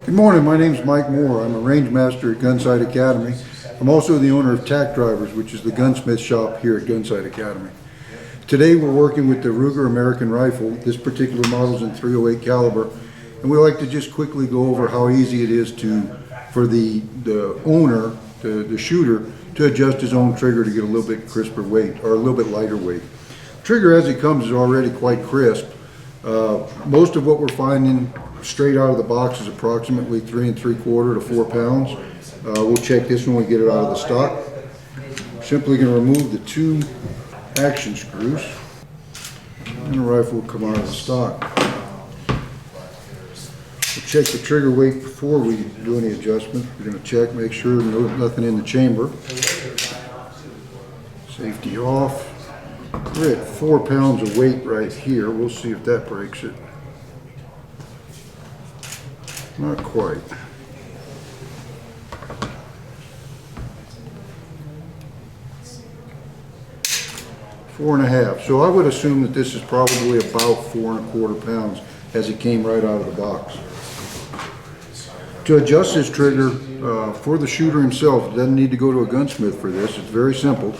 Good morning, my name is Mike Moore. I'm a range master at Gunsite Academy. I'm also the owner of Tack Drivers, which is the gunsmith shop here at Gunsite Academy. Today we're working with the Ruger American Rifle. This particular model is in .308 caliber, and we like to just quickly go over how easy it is for the owner, the shooter, to adjust his own trigger to get a little bit crisper weight or a little bit lighter weight. Trigger as it comes is already quite crisp. Most of what we're finding straight out of the box is approximately 3 3/4 to 4 pounds. We'll check this when we get it out of the stock. Simply going to remove the 2 action screws, and the rifle will come out of the stock. We'll check the trigger weight before we do any adjustment. We're going to check, make sure nothing in the chamber. Safety off. We're at 4 pounds of weight right here. We'll see if that breaks it. Not quite. 4 1/2. So I would assume that this is probably about 4 1/4 pounds as it came right out of the box. To adjust this trigger for the shooter himself, doesn't need to go to a gunsmith for this. It's very simple.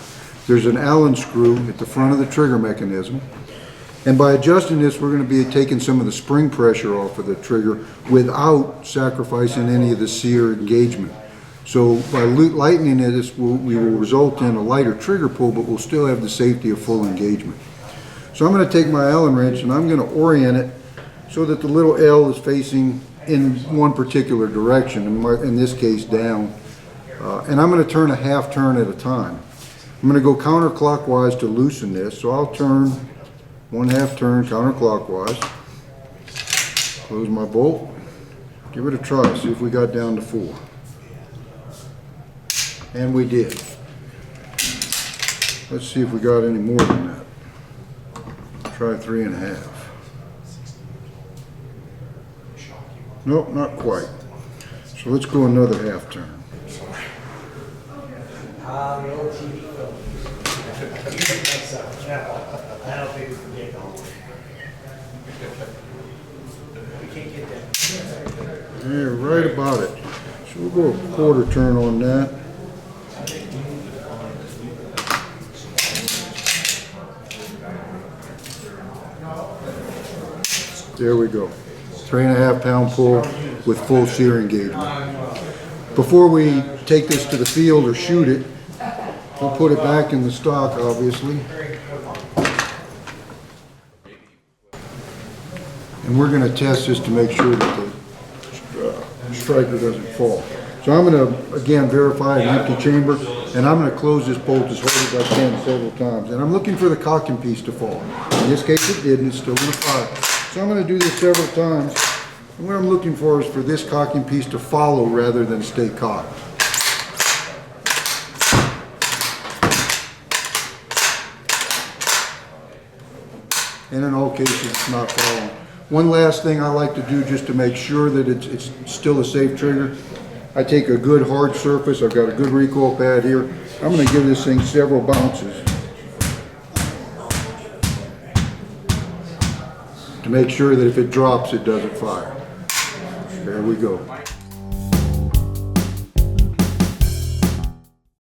There's an Allen screw at the front of the trigger mechanism. And by adjusting this, we're going to be taking some of the spring pressure off of the trigger without sacrificing any of the sear engagement. So by lightening it, we will result in a lighter trigger pull, but we'll still have the safety of full engagement. So I'm going to take my Allen wrench and I'm going to orient it so that the little L is facing in one particular direction, in this case down. And I'm going to turn a half turn at a time. I'm going to go counterclockwise to loosen this, so I'll turn 1/2 turn counterclockwise. Close my bolt. Give it a try, see if we got down to 4. And we did. Let's see if we got any more than that. Try 3 1/2. Nope, not quite. So let's go another half turn. The old TV film. I don't think we can get home. We can't get that. Yeah, right about it. So we'll go a 1/4 turn on that. There we go. 3 1/2 pound pull with full sear engagement. Before we take this to the field or shoot it, we'll put it back in the stock, obviously. And we're going to test this to make sure that the striker doesn't fall. So I'm going to, again, verify an empty chamber, and I'm going to close this bolt as hard as I can several times. And I'm looking for the cocking piece to fall. In this case it did, and it's still going to fire. So I'm going to do this several times. And what I'm looking for is for this cocking piece to follow rather than stay cocked. And in all cases, it's not following. One last thing I like to do just to make sure that it's still a safe trigger, I take a good hard surface. I've got a good recoil pad here. I'm going to give this thing several bounces to make sure that if it drops, it doesn't fire. There we go.